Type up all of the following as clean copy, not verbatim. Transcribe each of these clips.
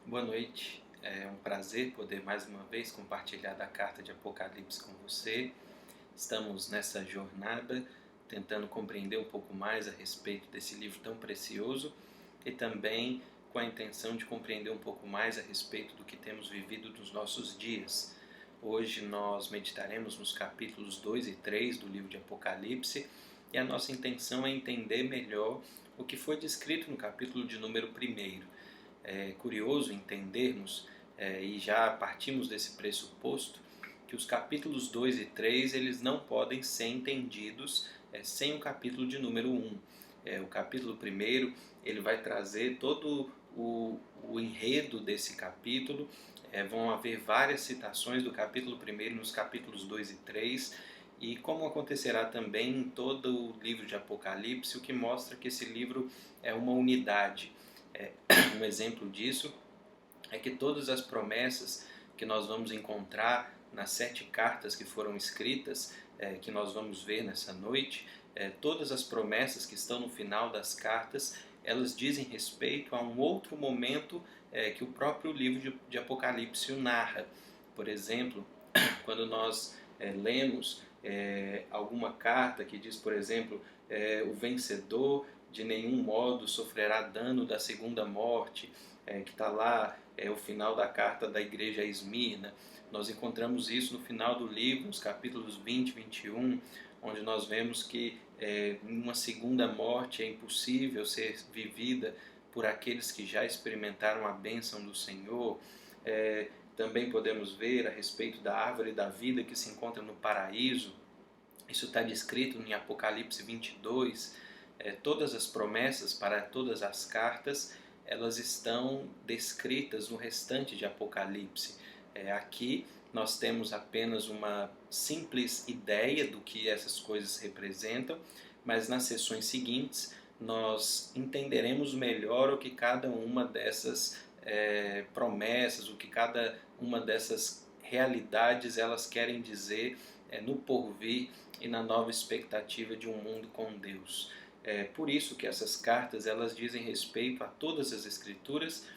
Boa noite, é um prazer poder mais uma vez compartilhar da carta de Apocalipse com você. Estamos nessa jornada tentando compreender um pouco mais a respeito desse livro tão precioso e também com a intenção de compreender um pouco mais a respeito do que temos vivido nos nossos dias. Hoje nós meditaremos nos capítulos 2 e 3 do livro de Apocalipse e a nossa intenção é entender melhor o que foi descrito no capítulo de número 1. É curioso entendermos, e já partimos desse pressuposto, que os capítulos 2 e 3 eles não podem ser entendidos sem o capítulo de número 1. O capítulo 1 ele vai trazer todo o enredo desse capítulo. Vão haver várias citações do capítulo 1 nos capítulos 2 e 3, e como acontecerá também em todo o livro de Apocalipse, o que mostra que esse livro é uma unidade. Um exemplo disso é que todas as promessas que nós vamos encontrar nas 7 cartas que foram escritas, que nós vamos ver nessa noite, todas as promessas que estão no final das cartas, elas dizem respeito a um outro momento que o próprio livro de Apocalipse o narra. Por exemplo, quando nós lemos alguma carta que diz, por exemplo, o vencedor de nenhum modo sofrerá dano da segunda morte, que está lá o final da carta da igreja a Esmirna. Nós encontramos isso no final do livro, nos capítulos 20 e 21, onde nós vemos que uma segunda morte é impossível ser vivida por aqueles que já experimentaram a bênção do Senhor. Também podemos ver a respeito da árvore da vida que se encontra no paraíso. Isso está descrito em Apocalipse 22. Todas as promessas para todas as cartas, elas estão descritas no restante de Apocalipse. Aqui nós temos apenas uma simples ideia do que essas coisas representam, mas nas sessões seguintes nós entenderemos melhor o que cada uma dessas promessas, o que cada uma dessas realidades elas querem dizer no porvir e na nova expectativa de um mundo com Deus. Por isso que essas cartas elas dizem respeito a todas as Escrituras,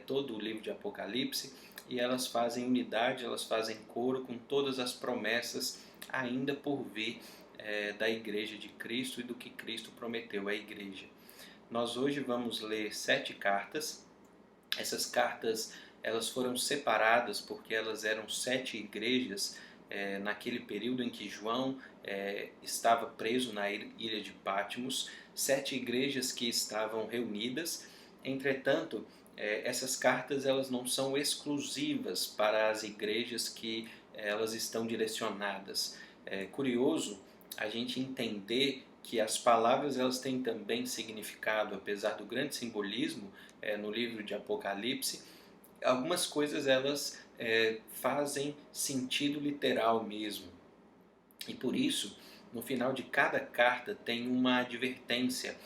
todo o livro de Apocalipse, e elas fazem unidade, elas fazem coro com todas as promessas ainda por vir da Igreja de Cristo e do que Cristo prometeu à Igreja. Nós hoje vamos ler 7 cartas. Essas cartas elas foram separadas porque elas eram 7 igrejas naquele período em que João estava preso na ilha de Patmos, 7 igrejas que estavam reunidas. Entretanto, essas cartas elas não são exclusivas para as igrejas que elas estão direcionadas. É curioso a gente entender que as palavras elas têm também significado, apesar do grande simbolismo no livro de Apocalipse. Algumas coisas elas fazem sentido literal mesmo. E por isso, no final de cada carta tem uma advertência,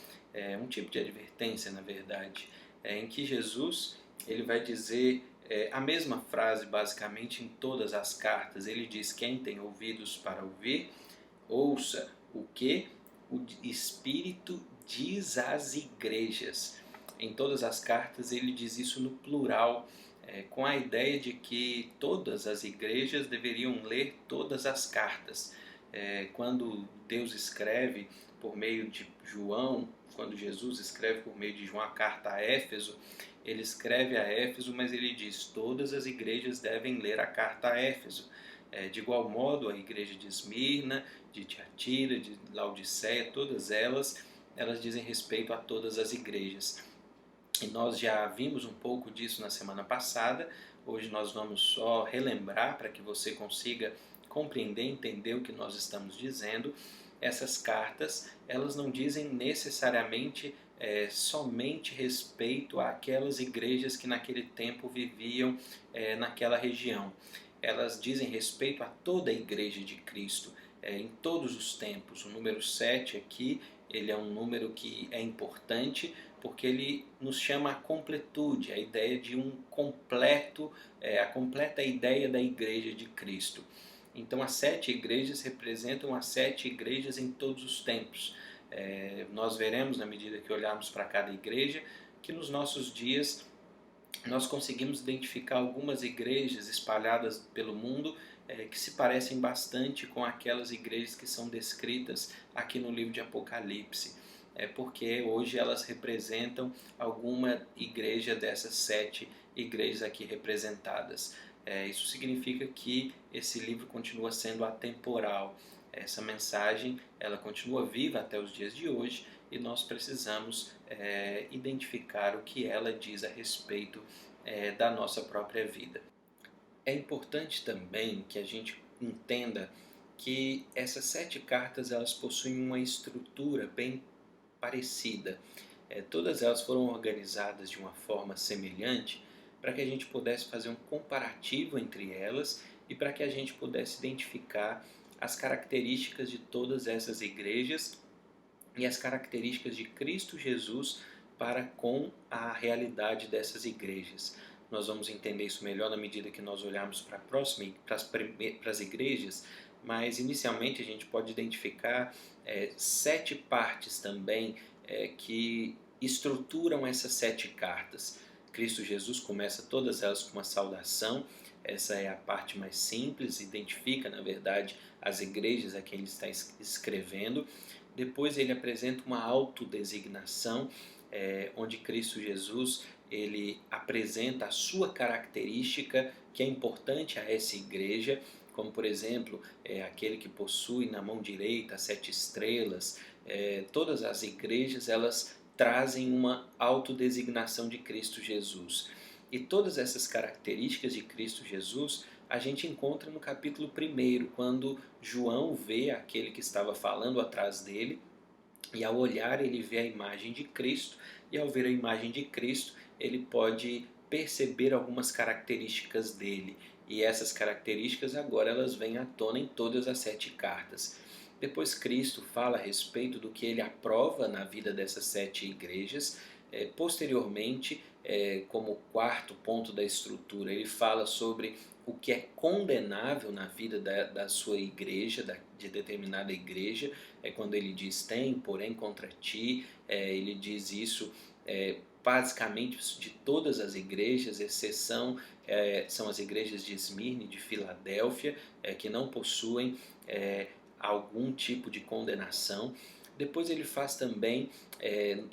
um tipo de advertência, na verdade, em que Jesus ele vai dizer a mesma frase basicamente em todas as cartas. Ele diz: quem tem ouvidos para ouvir, ouça o que o Espírito diz às igrejas. Em todas as cartas ele diz isso no plural, com a ideia de que todas as igrejas deveriam ler todas as cartas. Quando Deus escreve por meio de João, quando Jesus escreve por meio de João a carta a Éfeso, ele escreve a Éfeso, mas ele diz: todas as igrejas devem ler a carta a Éfeso. De igual modo, a igreja de Esmirna, de Tiatira, de Laodiceia, todas elas dizem respeito a todas as igrejas. E nós já vimos um pouco disso na semana passada. Hoje nós vamos só relembrar para que você consiga compreender, entender o que nós estamos dizendo. Essas cartas, elas não dizem necessariamente somente respeito àquelas igrejas que naquele tempo viviam naquela região. Elas dizem respeito a toda a igreja de Cristo, em todos os tempos. O número 7 aqui, ele é um número que é importante porque ele nos chama à completude, a ideia de um completo, a completa ideia da igreja de Cristo. Então as 7 igrejas representam as 7 igrejas em todos os tempos. Nós veremos, na medida que olharmos para cada igreja, que nos nossos dias nós conseguimos identificar algumas igrejas espalhadas pelo mundo que se parecem bastante com aquelas igrejas que são descritas aqui no livro de Apocalipse. Porque hoje elas representam alguma igreja dessas 7 igrejas aqui representadas. Isso significa que esse livro continua sendo atemporal. Essa mensagem ela continua viva até os dias de hoje e nós precisamos identificar o que ela diz a respeito da nossa própria vida. É importante também que a gente entenda que essas 7 cartas elas possuem uma estrutura bem parecida. Todas elas foram organizadas de uma forma semelhante para que a gente pudesse fazer um comparativo entre elas e para que a gente pudesse identificar as características de todas essas igrejas e as características de Cristo Jesus para com a realidade dessas igrejas. Nós vamos entender isso melhor na medida que nós olharmos para as igrejas, mas inicialmente a gente pode identificar 7 partes também que estruturam essas 7 cartas. Cristo Jesus começa todas elas com uma saudação. Essa é a parte mais simples, identifica na verdade as igrejas a quem ele está escrevendo. Depois ele apresenta uma autodesignação, onde Cristo Jesus ele apresenta a sua característica que é importante a essa igreja, como por exemplo, aquele que possui na mão direita 7 estrelas. Todas as igrejas elas trazem uma autodesignação de Cristo Jesus. E todas essas características de Cristo Jesus a gente encontra no capítulo 1, quando João vê aquele que estava falando atrás dele, e ao olhar ele vê a imagem de Cristo, e ao ver a imagem de Cristo ele pode perceber algumas características dele, e essas características agora elas vêm à tona em todas as 7 cartas. Depois Cristo fala a respeito do que ele aprova na vida dessas 7 igrejas. Posteriormente, como quarto ponto da estrutura, ele fala sobre o que é condenável na vida da sua igreja, de determinada igreja. Quando ele diz tem, porém contra ti, ele diz isso basicamente de todas as igrejas, exceção são as igrejas de Esmirna e de Filadélfia, que não possuem algum tipo de condenação. Depois ele faz também,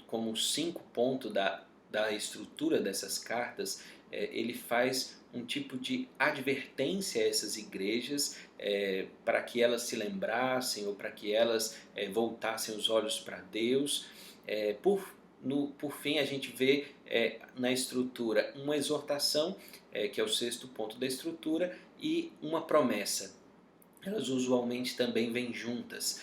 como 5 pontos da estrutura dessas cartas, ele faz um tipo de advertência a essas igrejas, para que elas se lembrassem ou para que elas voltassem os olhos para Deus. Por fim, a gente vê na estrutura uma exortação, que é o 6º ponto da estrutura, e uma promessa. Elas usualmente também vêm juntas.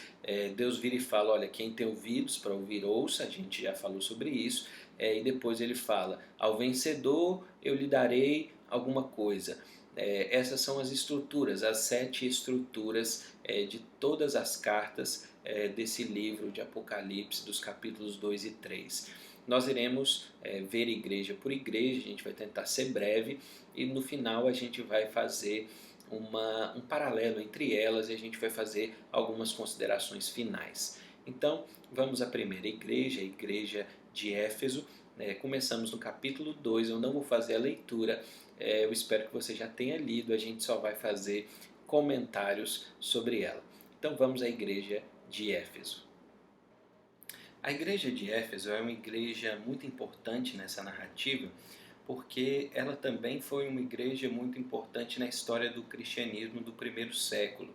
Deus vira e fala, olha, quem tem ouvidos para ouvir, ouça, a gente já falou sobre isso, e depois ele fala, ao vencedor eu lhe darei alguma coisa. Essas são as estruturas, as 7 estruturas de todas as cartas desse livro de Apocalipse, dos capítulos 2 e 3. Nós iremos ver igreja por igreja, a gente vai tentar ser breve, e no final a gente vai fazer um paralelo entre elas e a gente vai fazer algumas considerações finais. Então, vamos à primeira igreja, a igreja de Éfeso. Começamos no capítulo 2, eu não vou fazer a leitura, eu espero que você já tenha lido, a gente só vai fazer comentários sobre ela. Então vamos à igreja de Éfeso. A igreja de Éfeso é uma igreja muito importante nessa narrativa, porque ela também foi uma igreja muito importante na história do cristianismo do primeiro século.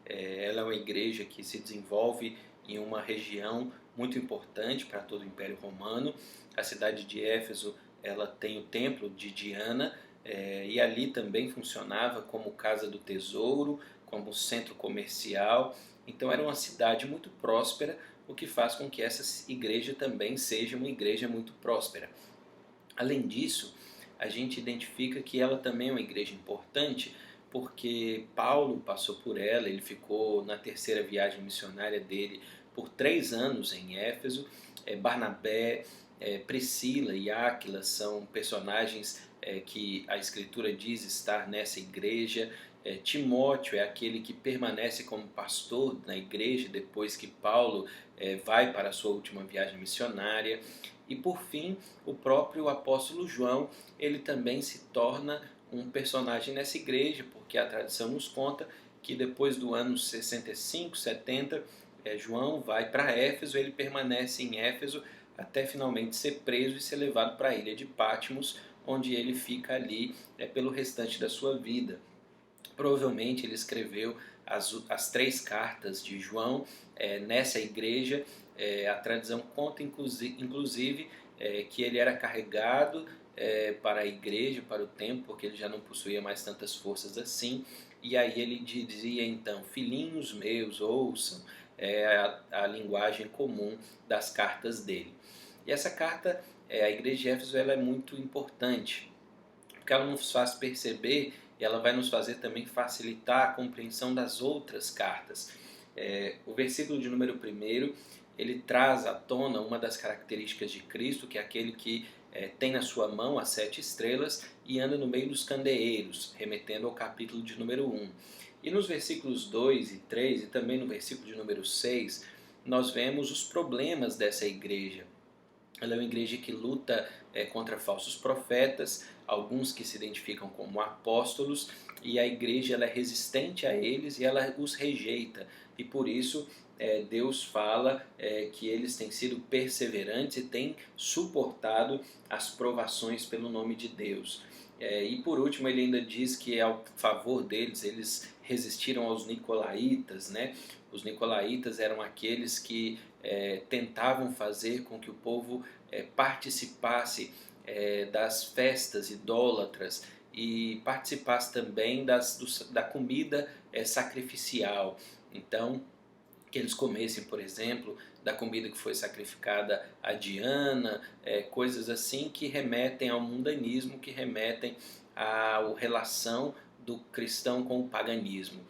Ela é uma igreja que se desenvolve em uma região muito importante para todo o Império Romano. A cidade de Éfeso ela tem o templo de Diana, e ali também funcionava como casa do tesouro, como centro comercial. Então era uma cidade muito próspera, o que faz com que essa igreja também seja uma igreja muito próspera. Além disso, a gente identifica que ela também é uma igreja importante, porque Paulo passou por ela, ele ficou na 3ª viagem missionária dele por 3 anos em Éfeso. Barnabé, Priscila e Áquila são personagens que a Escritura diz estar nessa igreja. Timóteo é aquele que permanece como pastor na igreja depois que Paulo vai para a sua última viagem missionária. E por fim, o próprio apóstolo João, ele também se torna um personagem nessa igreja, porque a tradição nos conta que depois do ano 65, 70, João vai para Éfeso, ele permanece em Éfeso até finalmente ser preso e ser levado para a ilha de Patmos, onde ele fica ali pelo restante da sua vida. Provavelmente ele escreveu as 3 cartas de João nessa igreja. A tradição conta inclusive que ele era carregado para a igreja, para o templo, porque ele já não possuía mais tantas forças assim. E aí ele dizia então: filhinhos meus, ouçam, a linguagem comum das cartas dele. E essa carta, a igreja de Éfeso, ela é muito importante, porque ela nos faz perceber e ela vai nos fazer também facilitar a compreensão das outras cartas. O versículo de número 1, ele traz à tona uma das características de Cristo, que é aquele que tem na sua mão as 7 estrelas e anda no meio dos candeeiros, remetendo ao capítulo de número 1. E nos versículos 2 e 3 e também no versículo de número 6, nós vemos os problemas dessa igreja. Ela é uma igreja que luta contra falsos profetas, alguns que se identificam como apóstolos, e a igreja ela é resistente a eles e ela os rejeita. E por isso Deus fala que eles têm sido perseverantes e têm suportado as provações pelo nome de Deus. E por último ele ainda diz que ao favor deles, eles resistiram aos nicolaítas, né? Os nicolaítas eram aqueles que tentavam fazer com que o povo participasse das festas idólatras e participasse também da comida sacrificial. Então, que eles comessem, por exemplo, da comida que foi sacrificada a Diana, coisas assim que remetem ao mundanismo, que remetem à relação do cristão com o paganismo.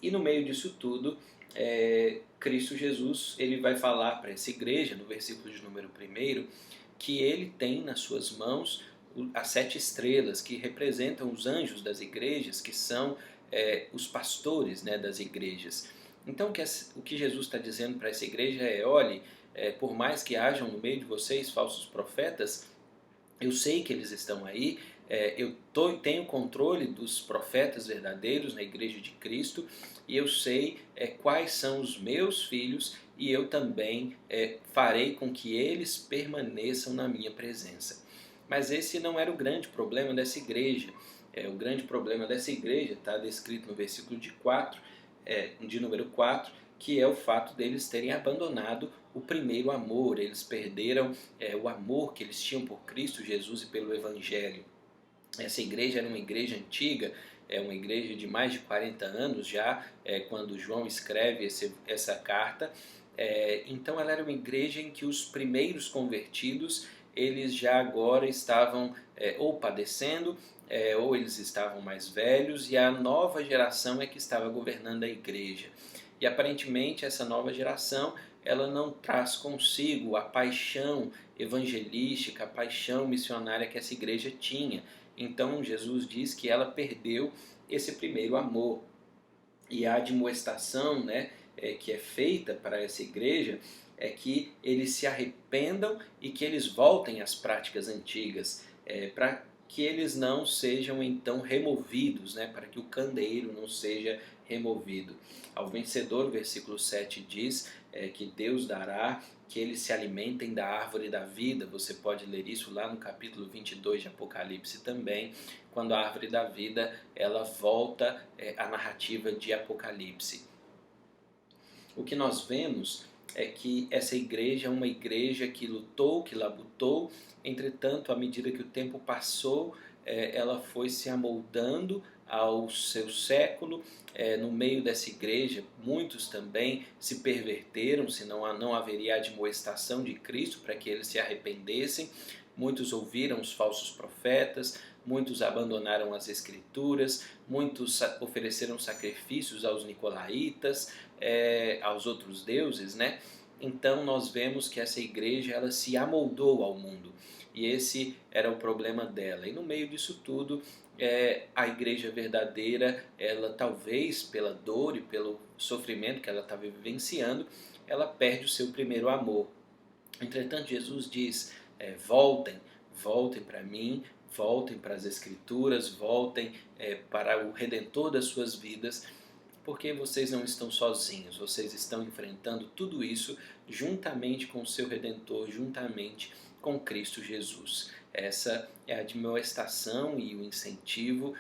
E no meio disso tudo, Cristo Jesus ele vai falar para essa igreja, no versículo de número 1, que ele tem nas suas mãos as 7 estrelas, que representam os anjos das igrejas, que são os pastores, né, das igrejas. Então o que Jesus está dizendo para essa igreja olhe, por mais que hajam no meio de vocês falsos profetas, eu sei que eles estão aí, eu tenho controle dos profetas verdadeiros na igreja de Cristo, e eu sei quais são os meus filhos, e eu também farei com que eles permaneçam na minha presença. Mas esse não era o grande problema dessa igreja. O grande problema dessa igreja está descrito no versículo de número 4, que é o fato deles terem abandonado o primeiro amor. Eles perderam o amor que eles tinham por Cristo Jesus e pelo Evangelho. Essa igreja era uma igreja antiga, uma igreja de mais de 40 anos já, quando João escreve essa carta. Então ela era uma igreja em que os primeiros convertidos, eles já agora estavam ou padecendo, ou eles estavam mais velhos, e a nova geração é que estava governando a igreja. E aparentemente essa nova geração, ela não traz consigo a paixão evangelística, a paixão missionária que essa igreja tinha. Então Jesus diz que ela perdeu esse primeiro amor. E a admoestação, né, que é feita para essa igreja é que eles se arrependam e que eles voltem às práticas antigas, para que eles não sejam então removidos, né, para que o candeeiro não seja removido. Ao vencedor, o versículo 7 diz que Deus dará que eles se alimentem da árvore da vida. Você pode ler isso lá no capítulo 22 de Apocalipse também, quando a árvore da vida ela volta à narrativa de Apocalipse. O que nós vemos é que essa igreja é uma igreja que lutou, que labutou, entretanto, à medida que o tempo passou, ela foi se amoldando ao seu século. No meio dessa igreja, muitos também se perverteram, senão não haveria admoestação de Cristo para que eles se arrependessem. Muitos ouviram os falsos profetas, muitos abandonaram as escrituras, muitos ofereceram sacrifícios aos nicolaítas, aos outros deuses, né? Então nós vemos que essa igreja ela se amoldou ao mundo, e esse era o problema dela. E no meio disso tudo, a igreja verdadeira, ela talvez pela dor e pelo sofrimento que ela estava vivenciando, ela perde o seu primeiro amor. Entretanto, Jesus diz, voltem para mim, voltem para as Escrituras, voltem para o Redentor das suas vidas, porque vocês não estão sozinhos, vocês estão enfrentando tudo isso juntamente com o seu Redentor, juntamente com Cristo Jesus. Essa é a admoestação e o incentivo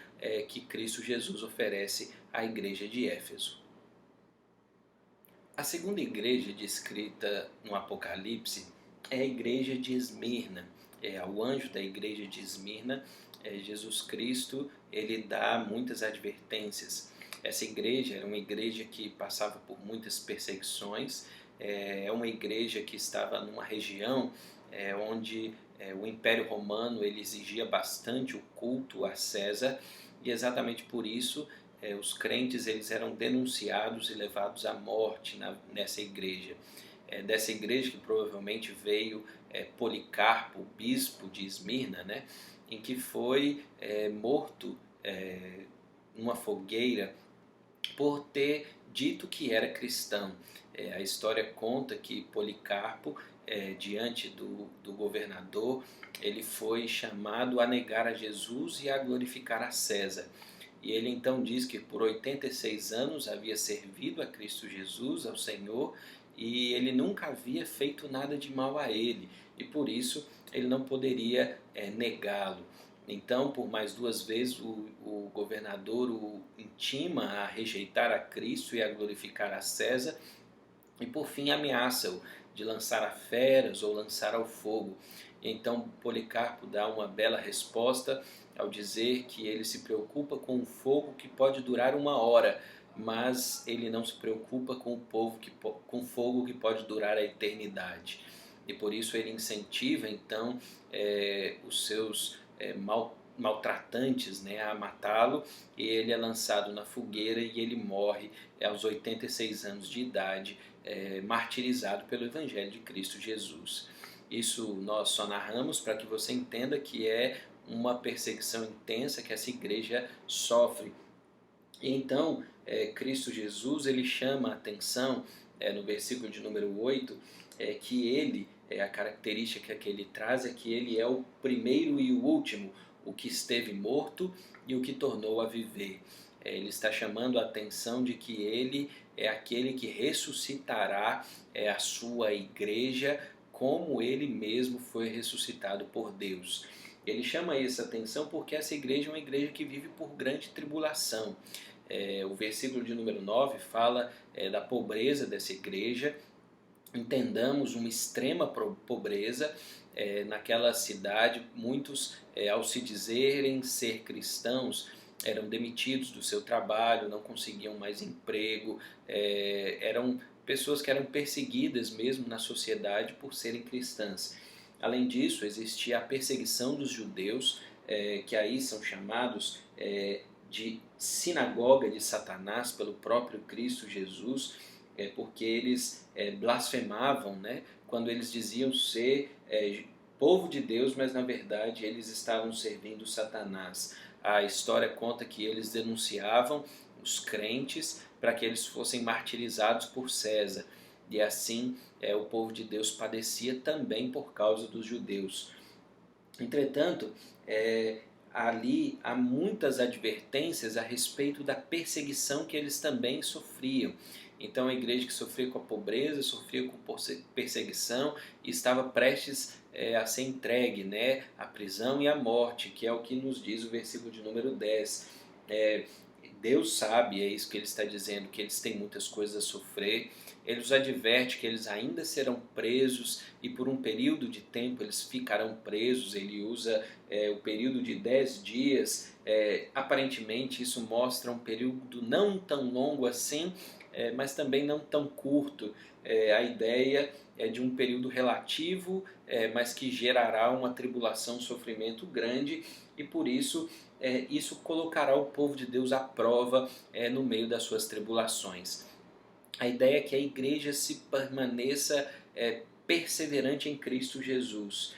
que Cristo Jesus oferece à igreja de Éfeso. A segunda igreja descrita no Apocalipse é a igreja de Esmirna. O anjo da igreja de Esmirna, Jesus Cristo, ele dá muitas advertências. Essa igreja era uma igreja que passava por muitas perseguições, é uma igreja que estava numa região onde o Império Romano ele exigia bastante o culto a César, e exatamente por isso os crentes eles eram denunciados e levados à morte nessa igreja. Dessa igreja que provavelmente veio Policarpo, bispo de Esmirna, né, em que foi morto numa fogueira por ter dito que era cristão. A história conta que Policarpo, diante do governador, ele foi chamado a negar a Jesus e a glorificar a César. E ele então diz que por 86 anos havia servido a Cristo Jesus, ao Senhor, e ele nunca havia feito nada de mal a ele, e por isso ele não poderia negá-lo. Então, por mais 2 vezes, o governador o intima a rejeitar a Cristo e a glorificar a César, e por fim ameaça-o de lançar a feras ou lançar ao fogo. Então Policarpo dá uma bela resposta ao dizer que ele se preocupa com um fogo que pode durar 1 hora, mas ele não se preocupa com o fogo que pode durar a eternidade. E por isso ele incentiva então os seus maltratantes, né, a matá-lo, e ele é lançado na fogueira e ele morre aos 86 anos de idade, martirizado pelo Evangelho de Cristo Jesus. Isso nós só narramos para que você entenda que é uma perseguição intensa que essa igreja sofre. E então, Cristo Jesus ele chama a atenção, no versículo de número 8, que ele, a característica que ele traz é que ele é o primeiro e o último, o que esteve morto e o que tornou a viver. Ele está chamando a atenção de que ele é aquele que ressuscitará a sua igreja como ele mesmo foi ressuscitado por Deus. Ele chama essa atenção porque essa igreja é uma igreja que vive por grande tribulação. O versículo de número 9 fala da pobreza dessa igreja. Entendamos uma extrema pobreza naquela cidade. Muitos, ao se dizerem ser cristãos, eram demitidos do seu trabalho, não conseguiam mais emprego, eram pessoas que eram perseguidas mesmo na sociedade por serem cristãs. Além disso, existia a perseguição dos judeus, que aí são chamados de sinagoga de Satanás pelo próprio Cristo Jesus, porque eles blasfemavam, né, quando eles diziam ser povo de Deus, mas na verdade eles estavam servindo Satanás. A história conta que eles denunciavam os crentes para que eles fossem martirizados por César. E assim o povo de Deus padecia também por causa dos judeus. Entretanto, ali há muitas advertências a respeito da perseguição que eles também sofriam. Então a igreja que sofria com a pobreza, sofria com perseguição e estava prestes a ser entregue, né, à prisão e à morte, que é o que nos diz o versículo de número 10. Deus sabe, é isso que ele está dizendo, que eles têm muitas coisas a sofrer. Ele os adverte que eles ainda serão presos e por um período de tempo eles ficarão presos. Ele usa o período de 10 dias. Aparentemente isso mostra um período não tão longo assim, mas também não tão curto. A ideia é de um período relativo, mas que gerará uma tribulação, um sofrimento grande, e por isso isso colocará o povo de Deus à prova no meio das suas tribulações. A ideia é que a igreja se permaneça perseverante em Cristo Jesus,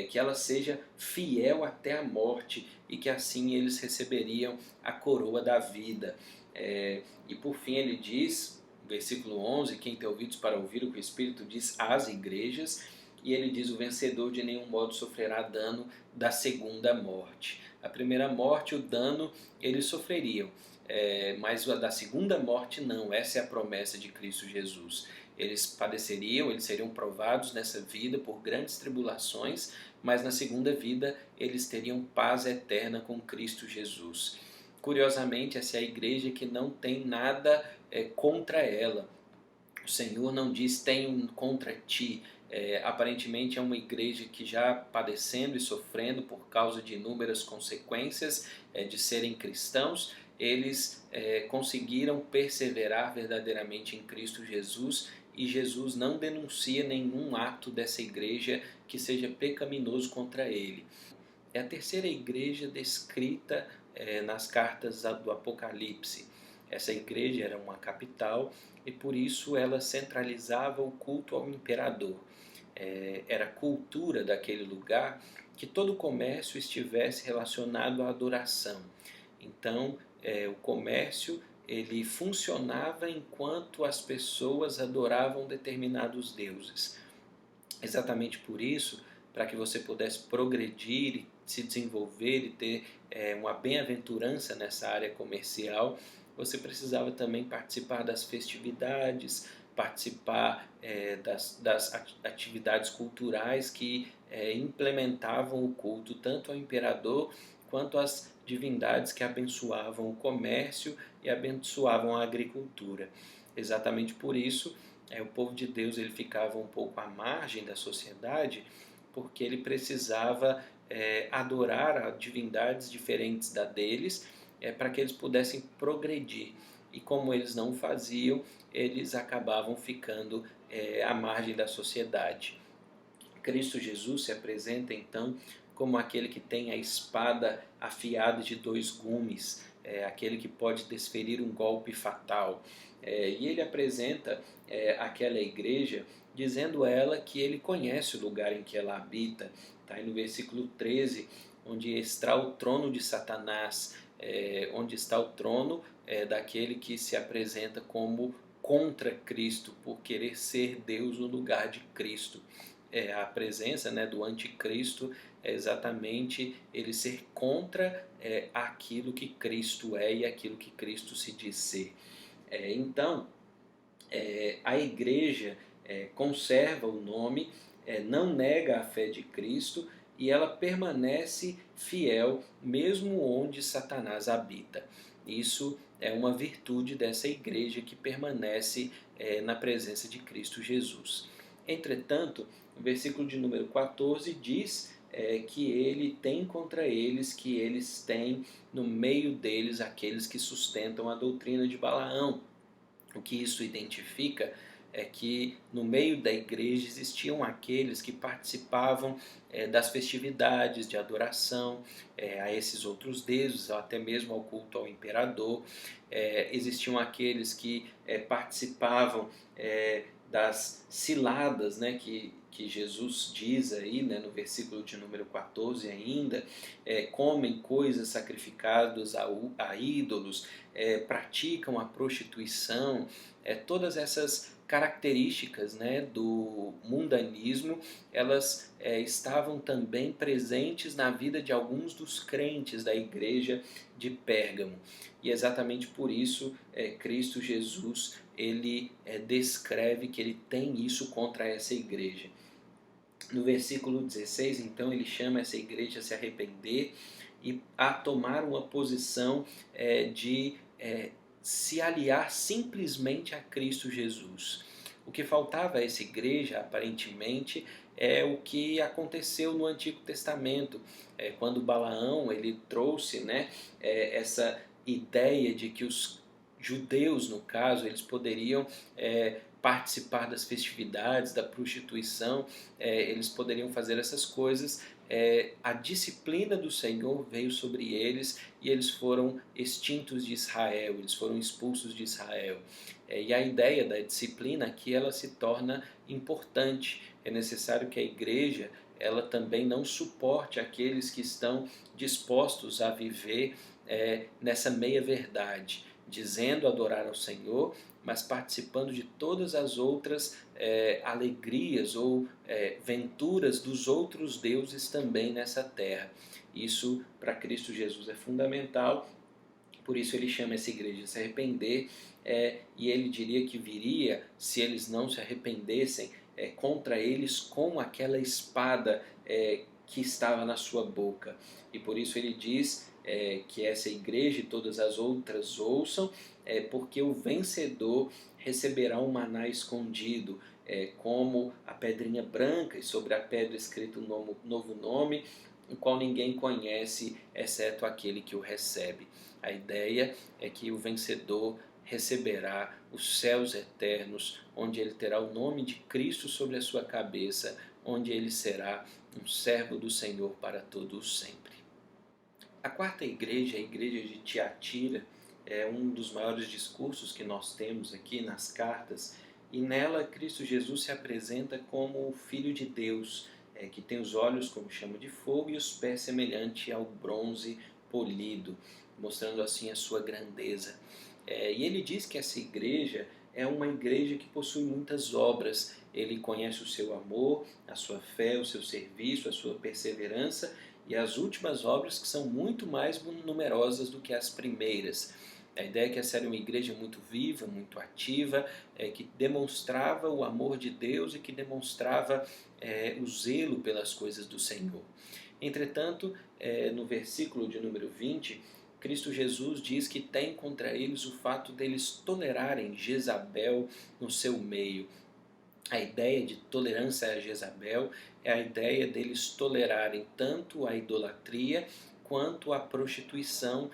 que ela seja fiel até a morte e que assim eles receberiam a coroa da vida. E por fim ele diz, versículo 11, quem tem ouvidos para ouvir o que o Espírito diz às igrejas, e ele diz: o vencedor de nenhum modo sofrerá dano da segunda morte. A primeira morte, o dano, eles sofreriam, mas a da segunda morte não. Essa é a promessa de Cristo Jesus. Eles padeceriam, eles seriam provados nessa vida por grandes tribulações, mas na segunda vida eles teriam paz eterna com Cristo Jesus. Curiosamente, essa é a igreja que não tem nada contra ela. O Senhor não diz tenho contra ti. Aparentemente é uma igreja que já padecendo e sofrendo por causa de inúmeras consequências de serem cristãos, eles conseguiram perseverar verdadeiramente em Cristo Jesus, e Jesus não denuncia nenhum ato dessa igreja que seja pecaminoso contra ele. É a terceira igreja descrita nas cartas do Apocalipse. Essa igreja era uma capital e por isso ela centralizava o culto ao imperador. Era cultura daquele lugar que todo o comércio estivesse relacionado à adoração. Então, o comércio ele funcionava enquanto as pessoas adoravam determinados deuses. Exatamente por isso, para que você pudesse progredir e se desenvolver e ter uma bem-aventurança nessa área comercial, você precisava também participar das festividades, participar das atividades culturais que implementavam o culto tanto ao imperador quanto às divindades que abençoavam o comércio e abençoavam a agricultura. Exatamente por isso, o povo de Deus ele ficava um pouco à margem da sociedade, porque ele precisava adorar a divindades diferentes da deles, para que eles pudessem progredir. E como eles não faziam, eles acabavam ficando à margem da sociedade. Cristo Jesus se apresenta então como aquele que tem a espada afiada de 2 gumes, aquele que pode desferir um golpe fatal. E ele apresenta aquela igreja dizendo a ela que ele conhece o lugar em que ela habita. Está aí no versículo 13, onde está o trono de Satanás, onde está o trono daquele que se apresenta como contra Cristo, por querer ser Deus no lugar de Cristo. A presença do anticristo é exatamente ele ser contra aquilo que Cristo é e aquilo que Cristo se diz ser. Então, a igreja conserva o nome, não nega a fé de Cristo e ela permanece fiel mesmo onde Satanás habita. Isso é uma virtude dessa igreja que permanece na presença de Cristo Jesus. Entretanto, o versículo de número 14 diz que ele tem contra eles, que eles têm no meio deles aqueles que sustentam a doutrina de Balaão. O que isso identifica é que no meio da igreja existiam aqueles que participavam das festividades de adoração a esses outros deuses, ou até mesmo ao culto ao imperador. Existiam aqueles que participavam das ciladas, que Jesus diz aí, no versículo de número 14 ainda, comem coisas sacrificadas a ídolos, praticam a prostituição, todas essas características do mundanismo, elas estavam também presentes na vida de alguns dos crentes da igreja de Pérgamo. E exatamente por isso Cristo Jesus ele descreve que ele tem isso contra essa igreja. No versículo 16, então, ele chama essa igreja a se arrepender e a tomar uma posição de se aliar simplesmente a Cristo Jesus. O que faltava a essa igreja, aparentemente, é o que aconteceu no Antigo Testamento, quando Balaão ele trouxe essa ideia de que os judeus, no caso, eles poderiam participar das festividades, da prostituição, eles poderiam fazer essas coisas. A disciplina do Senhor veio sobre eles e eles foram extintos de Israel, eles foram expulsos de Israel. E a ideia da disciplina aqui ela se torna importante. É necessário que a igreja ela também não suporte aqueles que estão dispostos a viver nessa meia-verdade, dizendo adorar ao Senhor, mas participando de todas as outras alegrias ou venturas dos outros deuses também nessa terra. Isso para Cristo Jesus é fundamental, por isso ele chama essa igreja a se arrepender, e ele diria que viria, se eles não se arrependessem, contra eles com aquela espada que estava na sua boca. E por isso ele diz que essa igreja e todas as outras ouçam, porque o vencedor receberá um maná escondido, como a pedrinha branca, e sobre a pedra escrito um novo nome, o qual ninguém conhece, exceto aquele que o recebe. A ideia é que o vencedor receberá os céus eternos, onde ele terá o nome de Cristo sobre a sua cabeça, onde ele será um servo do Senhor para todo o sempre. A quarta igreja, a igreja de Tiatira, é um dos maiores discursos que nós temos aqui nas cartas, e nela Cristo Jesus se apresenta como o Filho de Deus, que tem os olhos como chama de fogo e os pés semelhante ao bronze polido, mostrando assim a sua grandeza. E ele diz que essa igreja é uma igreja que possui muitas obras. Ele conhece o seu amor, a sua fé, o seu serviço, a sua perseverança e as últimas obras, que são muito mais numerosas do que as primeiras. A ideia é que essa era uma igreja muito viva, muito ativa, que demonstrava o amor de Deus e que demonstrava o zelo pelas coisas do Senhor. Entretanto, no versículo de número 20, Cristo Jesus diz que tem contra eles o fato deles tolerarem Jezabel no seu meio. A ideia de tolerância a Jezabel é a ideia deles tolerarem tanto a idolatria quanto a prostituição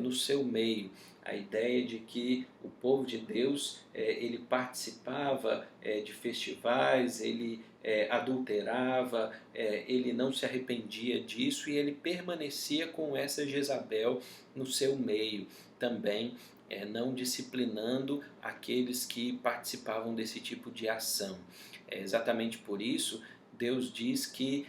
no seu meio. A ideia de que o povo de Deus ele participava de festivais, ele adulterava, ele não se arrependia disso e ele permanecia com essa Jezabel no seu meio também, não disciplinando aqueles que participavam desse tipo de ação. Exatamente por isso, Deus diz que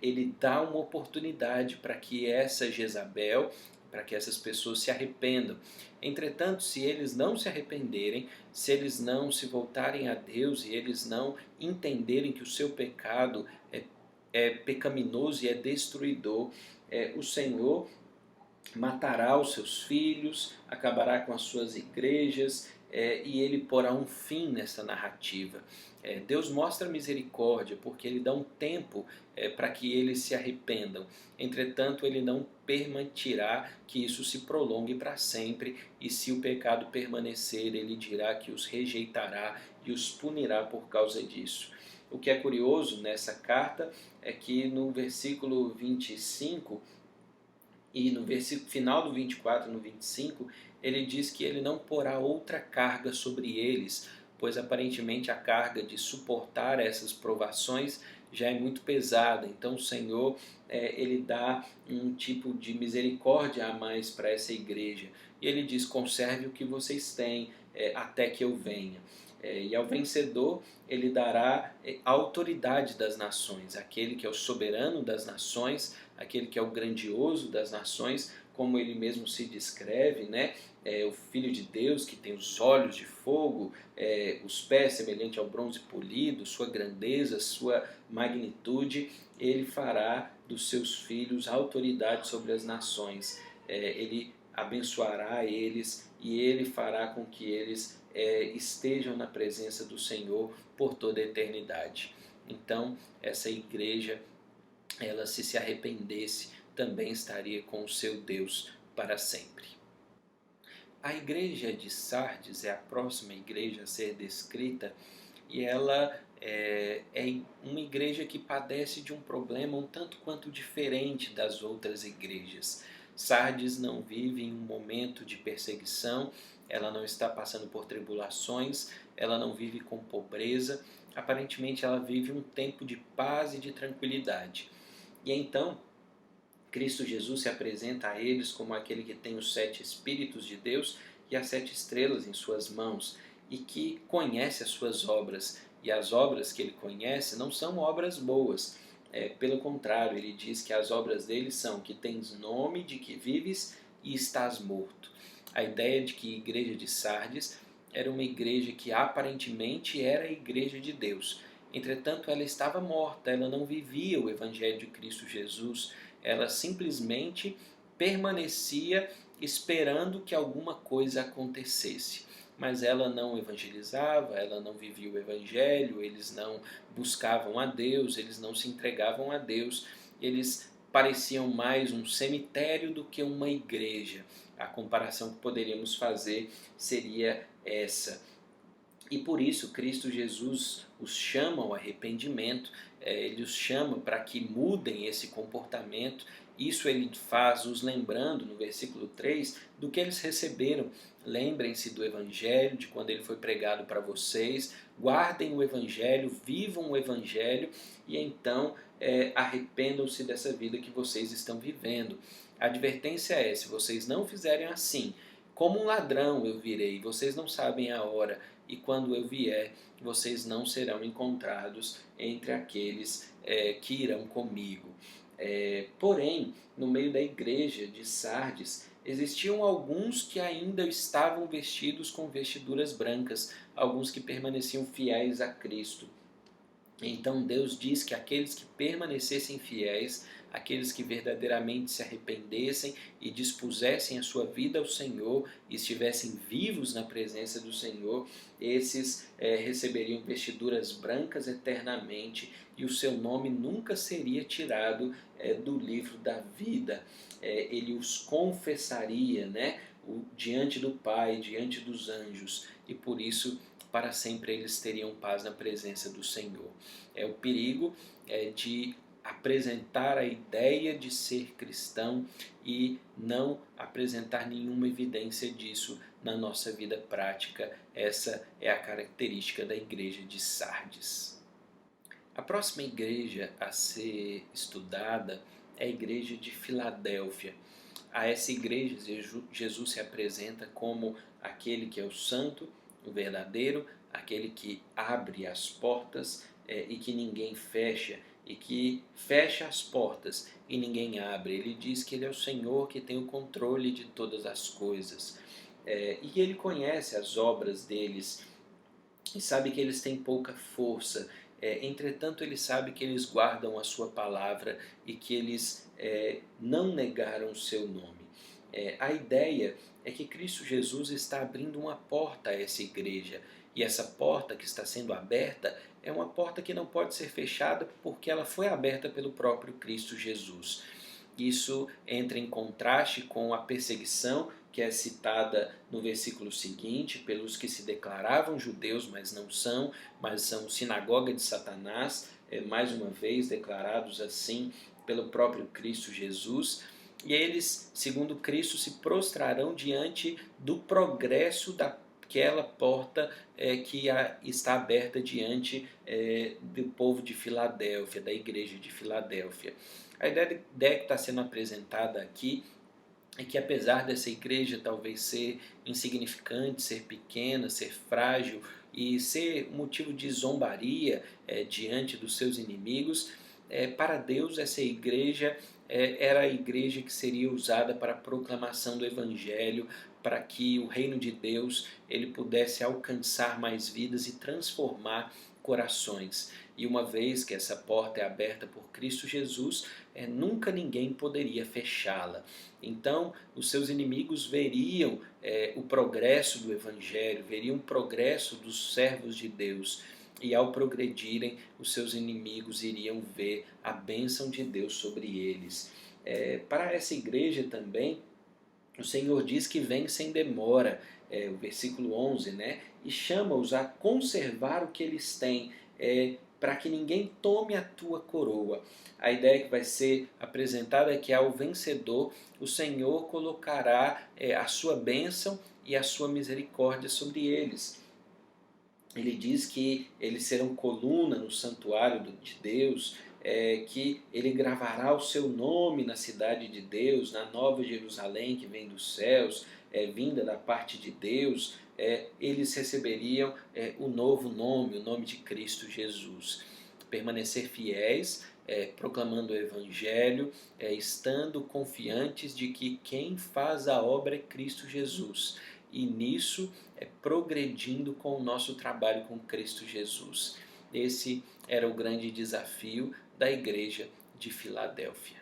ele dá uma oportunidade para que essa Jezabel, para que essas pessoas se arrependam. Entretanto, se eles não se arrependerem, se eles não se voltarem a Deus e eles não entenderem que o seu pecado é pecaminoso e é destruidor, o Senhor matará os seus filhos, acabará com as suas igrejas, e ele porá um fim nessa narrativa. Deus mostra misericórdia porque ele dá um tempo para que eles se arrependam. Entretanto, ele não permitirá que isso se prolongue para sempre, e se o pecado permanecer, ele dirá que os rejeitará e os punirá por causa disso. O que é curioso nessa carta é que no versículo 25 e no versículo final do 24 e no 25, ele diz que ele não porá outra carga sobre eles, pois aparentemente a carga de suportar essas provações já é muito pesada. Então o Senhor ele dá um tipo de misericórdia a mais para essa igreja. E ele diz: conserve o que vocês têm até que eu venha. E ao vencedor ele dará a autoridade das nações, aquele que é o soberano das nações, aquele que é o grandioso das nações, como ele mesmo se descreve, né? O Filho de Deus, que tem os olhos de fogo, os pés semelhante ao bronze polido, sua grandeza, sua magnitude. Ele fará dos seus filhos autoridade sobre as nações. Ele abençoará eles e ele fará com que eles estejam na presença do Senhor por toda a eternidade. Então, essa igreja, ela se arrependesse, também estaria com o seu Deus para sempre. A igreja de Sardes é a próxima igreja a ser descrita, e ela é uma igreja que padece de um problema um tanto quanto diferente das outras igrejas. Sardes não vive em um momento de perseguição, ela não está passando por tribulações, ela não vive com pobreza, aparentemente ela vive um tempo de paz e de tranquilidade. E então, Cristo Jesus se apresenta a eles como aquele que tem os 7 Espíritos de Deus e as 7 estrelas em suas mãos, e que conhece as suas obras. E as obras que ele conhece não são obras boas. Pelo contrário, ele diz que as obras dele são que tens nome de que vives e estás morto. A ideia de que a igreja de Sardes era uma igreja que aparentemente era a igreja de Deus. Entretanto, ela estava morta, ela não vivia o Evangelho de Cristo Jesus, ela simplesmente permanecia esperando que alguma coisa acontecesse. Mas ela não evangelizava, ela não vivia o Evangelho, eles não buscavam a Deus, eles não se entregavam a Deus, eles pareciam mais um cemitério do que uma igreja. A comparação que poderíamos fazer seria essa. E por isso Cristo Jesus os chama ao arrependimento, ele os chama para que mudem esse comportamento. Isso ele faz os lembrando, no versículo 3, do que eles receberam. Lembrem-se do Evangelho, de quando ele foi pregado para vocês, guardem o Evangelho, vivam o Evangelho e então arrependam-se dessa vida que vocês estão vivendo. A advertência é, se vocês não fizerem assim, como um ladrão eu virei, vocês não sabem a hora, e quando eu vier, vocês não serão encontrados entre aqueles que irão comigo. Porém, no meio da igreja de Sardes, existiam alguns que ainda estavam vestidos com vestiduras brancas, alguns que permaneciam fiéis a Cristo. Então Deus diz que aqueles que permanecessem fiéis, aqueles que verdadeiramente se arrependessem e dispusessem a sua vida ao Senhor e estivessem vivos na presença do Senhor, esses receberiam vestiduras brancas eternamente e o seu nome nunca seria tirado do livro da vida. Ele os confessaria, diante do Pai, diante dos anjos, e por isso para sempre eles teriam paz na presença do Senhor. O perigo de apresentar a ideia de ser cristão e não apresentar nenhuma evidência disso na nossa vida prática. Essa é a característica da igreja de Sardes. A próxima igreja a ser estudada é a igreja de Filadélfia. A essa igreja Jesus se apresenta como aquele que é o santo, o verdadeiro, aquele que abre as portas e que ninguém fecha, e que fecha as portas e ninguém abre. Ele diz que ele é o Senhor que tem o controle de todas as coisas. E que ele conhece as obras deles e sabe que eles têm pouca força. Entretanto, ele sabe que eles guardam a sua palavra e que eles não negaram o seu nome. A ideia é que Cristo Jesus está abrindo uma porta a essa igreja. E essa porta que está sendo aberta é uma porta que não pode ser fechada porque ela foi aberta pelo próprio Cristo Jesus. Isso entra em contraste com a perseguição que é citada no versículo seguinte, pelos que se declaravam judeus, mas não são, mas são sinagoga de Satanás, mais uma vez declarados assim pelo próprio Cristo Jesus. E eles, segundo Cristo, se prostrarão diante do progresso daquela porta que está aberta diante do povo de Filadélfia, da igreja de Filadélfia. A ideia que está sendo apresentada aqui é que apesar dessa igreja talvez ser insignificante, ser pequena, ser frágil e ser motivo de zombaria diante dos seus inimigos, para Deus essa igreja era a igreja que seria usada para a proclamação do Evangelho, para que o reino de Deus ele pudesse alcançar mais vidas e transformar corações. E uma vez que essa porta é aberta por Cristo Jesus, nunca ninguém poderia fechá-la. Então, os seus inimigos veriam o progresso do Evangelho, veriam o progresso dos servos de Deus. E ao progredirem, os seus inimigos iriam ver a bênção de Deus sobre eles. Para essa igreja também, o Senhor diz que vem sem demora, o versículo 11, e chama-os a conservar o que eles têm, para que ninguém tome a tua coroa. A ideia que vai ser apresentada é que ao vencedor, o Senhor colocará a sua bênção e a sua misericórdia sobre eles. Ele diz que eles serão coluna no santuário de Deus, que ele gravará o seu nome na cidade de Deus, na nova Jerusalém que vem dos céus, vinda da parte de Deus. Eles receberiam o novo nome, o nome de Cristo Jesus. Permanecer fiéis, proclamando o Evangelho, estando confiantes de que quem faz a obra é Cristo Jesus. e nisso progredindo com o nosso trabalho com Cristo Jesus. Esse era o grande desafio da igreja de Filadélfia.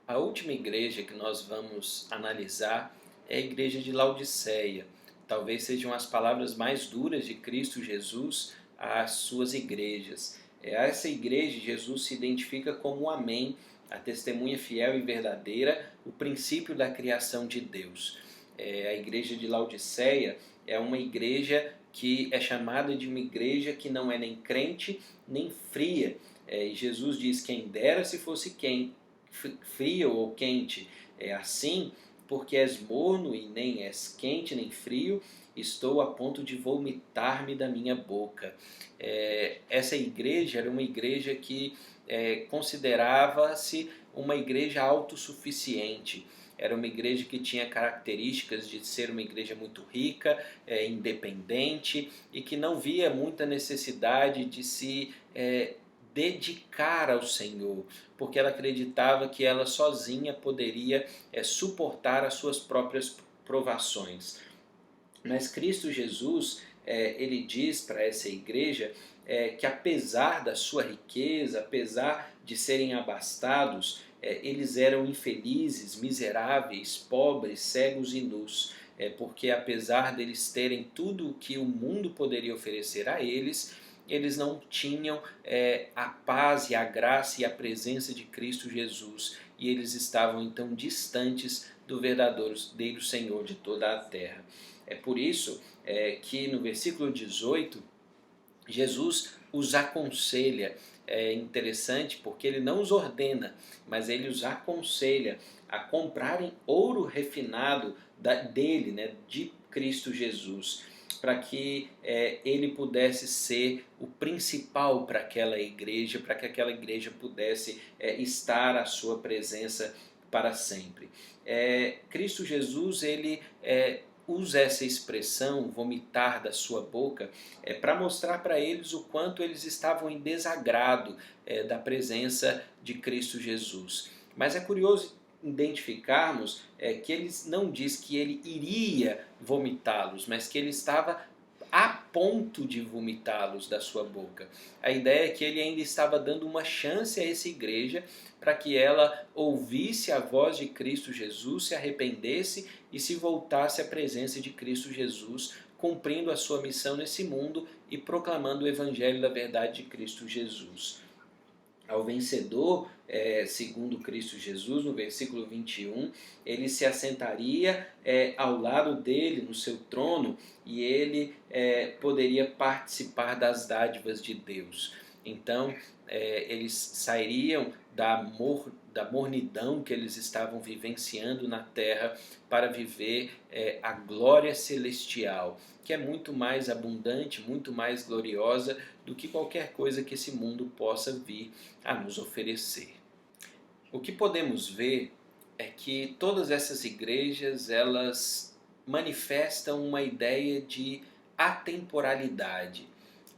A última igreja que nós vamos analisar é a igreja de Laodiceia. Talvez sejam as palavras mais duras de Cristo Jesus às suas igrejas. A essa igreja, Jesus se identifica como o Amém, a testemunha fiel e verdadeira, o princípio da criação de Deus. A igreja de Laodiceia é uma igreja que é chamada de uma igreja que não é nem crente nem fria. E Jesus diz: quem dera se fosse frio ou quente. É assim, porque és morno e nem és quente nem frio, estou a ponto de vomitar-me da minha boca. Essa igreja era uma igreja que considerava-se uma igreja autossuficiente. Era uma igreja que tinha características de ser uma igreja muito rica, independente, e que não via muita necessidade de se dedicar ao Senhor, porque ela acreditava que ela sozinha poderia suportar as suas próprias provações. Mas Cristo Jesus, ele diz para essa igreja que apesar da sua riqueza, apesar de serem abastados, eles eram infelizes, miseráveis, pobres, cegos e nus, porque apesar deles terem tudo o que o mundo poderia oferecer a eles não tinham a paz e a graça e a presença de Cristo Jesus, e eles estavam então distantes do verdadeiro Senhor de toda a terra. É por isso que no versículo 18, Jesus os aconselha. É interessante porque ele não os ordena, mas ele os aconselha a comprarem ouro refinado dele, de Cristo Jesus, para que ele pudesse ser o principal para aquela igreja, para que aquela igreja pudesse estar à sua presença para sempre. Cristo Jesus, ele usa essa expressão, vomitar da sua boca, para mostrar para eles o quanto eles estavam em desagrado da presença de Cristo Jesus. Mas é curioso identificarmos que ele não diz que ele iria vomitá-los, mas que ele estava a ponto de vomitá-los da sua boca. A ideia é que ele ainda estava dando uma chance a essa igreja para que ela ouvisse a voz de Cristo Jesus, se arrependesse e se voltasse à presença de Cristo Jesus, cumprindo a sua missão nesse mundo e proclamando o evangelho da verdade de Cristo Jesus. Ao vencedor, segundo Cristo Jesus, no versículo 21, ele se assentaria ao lado dele no seu trono e ele poderia participar das dádivas de Deus. Então, eles sairiam da mornidão que eles estavam vivenciando na terra para viver a glória celestial, que é muito mais abundante, muito mais gloriosa do que qualquer coisa que esse mundo possa vir a nos oferecer. O que podemos ver é que todas essas igrejas, elas manifestam uma ideia de atemporalidade.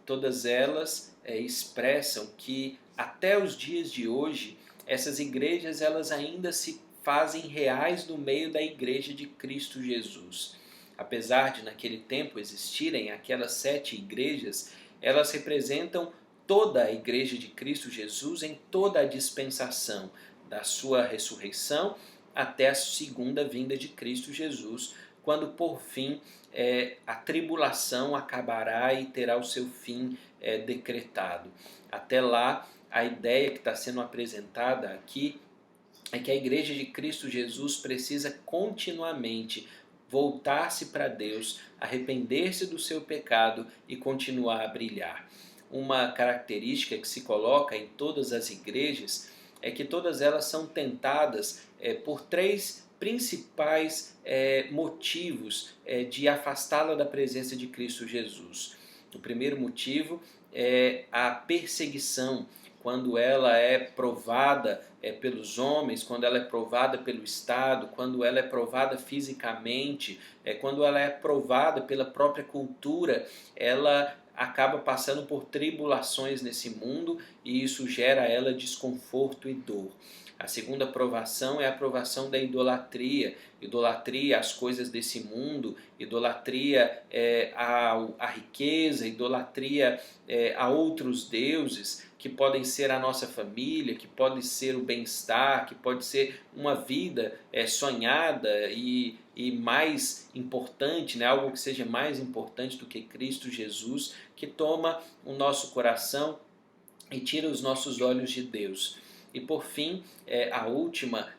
Todas elas expressam que até os dias de hoje, essas igrejas elas ainda se fazem reais no meio da igreja de Cristo Jesus. Apesar de naquele tempo existirem aquelas 7 igrejas, elas representam toda a igreja de Cristo Jesus em toda a dispensação, da sua ressurreição até a segunda vinda de Cristo Jesus, quando por fim a tribulação acabará e terá o seu fim decretado. Até lá, a ideia que está sendo apresentada aqui é que a igreja de Cristo Jesus precisa continuamente voltar-se para Deus, arrepender-se do seu pecado e continuar a brilhar. Uma característica que se coloca em todas as igrejas é que todas elas são tentadas por 3 principais motivos de afastá-la da presença de Cristo Jesus. O primeiro motivo é a perseguição, quando ela é provada pelos homens, quando ela é provada pelo Estado, quando ela é provada fisicamente, quando ela é provada pela própria cultura, ela acaba passando por tribulações nesse mundo e isso gera a ela desconforto e dor. A segunda provação é a provação da idolatria, idolatria às coisas desse mundo, idolatria à riqueza, idolatria a outros deuses, que podem ser a nossa família, que pode ser o bem-estar, que pode ser uma vida sonhada e mais importante, né? Algo que seja mais importante do que Cristo Jesus, que toma o nosso coração e tira os nossos olhos de Deus. E por fim, a última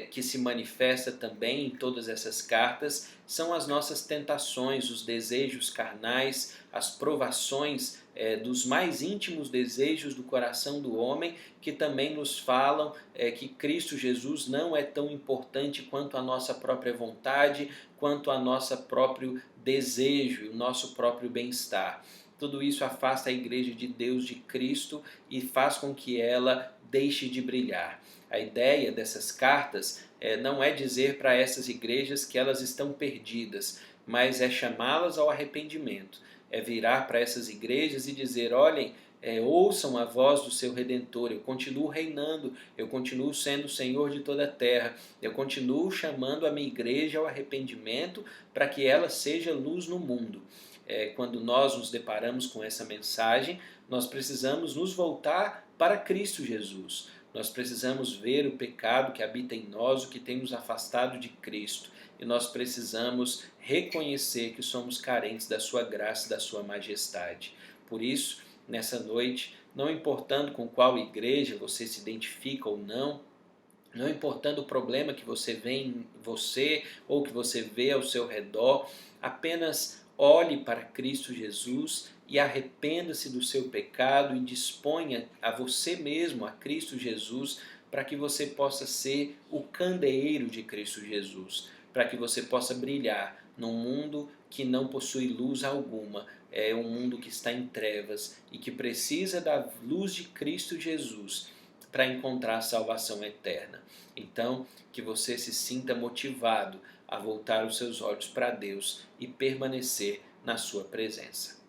que se manifesta também em todas essas cartas são as nossas tentações, os desejos carnais, as provações dos mais íntimos desejos do coração do homem, que também nos falam que Cristo Jesus não é tão importante quanto a nossa própria vontade, quanto a nosso próprio desejo, o nosso próprio bem-estar. Tudo isso afasta a igreja de Deus, de Cristo, e faz com que ela deixe de brilhar. A ideia dessas cartas não é dizer para essas igrejas que elas estão perdidas, mas é chamá-las ao arrependimento. É virar para essas igrejas e dizer: olhem, ouçam a voz do seu Redentor, eu continuo reinando, eu continuo sendo o Senhor de toda a terra, eu continuo chamando a minha igreja ao arrependimento para que ela seja luz no mundo. Quando nós nos deparamos com essa mensagem, nós precisamos nos voltar para Cristo Jesus. Nós precisamos ver o pecado que habita em nós, o que tem nos afastado de Cristo. E nós precisamos reconhecer que somos carentes da sua graça e da sua majestade. Por isso, nessa noite, não importando com qual igreja você se identifica ou não importando o problema que você vê em você ou que você vê ao seu redor, apenas olhe para Cristo Jesus e arrependa-se do seu pecado e disponha a você mesmo, a Cristo Jesus, para que você possa ser o candeeiro de Cristo Jesus, para que você possa brilhar num mundo que não possui luz alguma, é um mundo que está em trevas e que precisa da luz de Cristo Jesus para encontrar a salvação eterna. Então, que você se sinta motivado a voltar os seus olhos para Deus e permanecer na sua presença.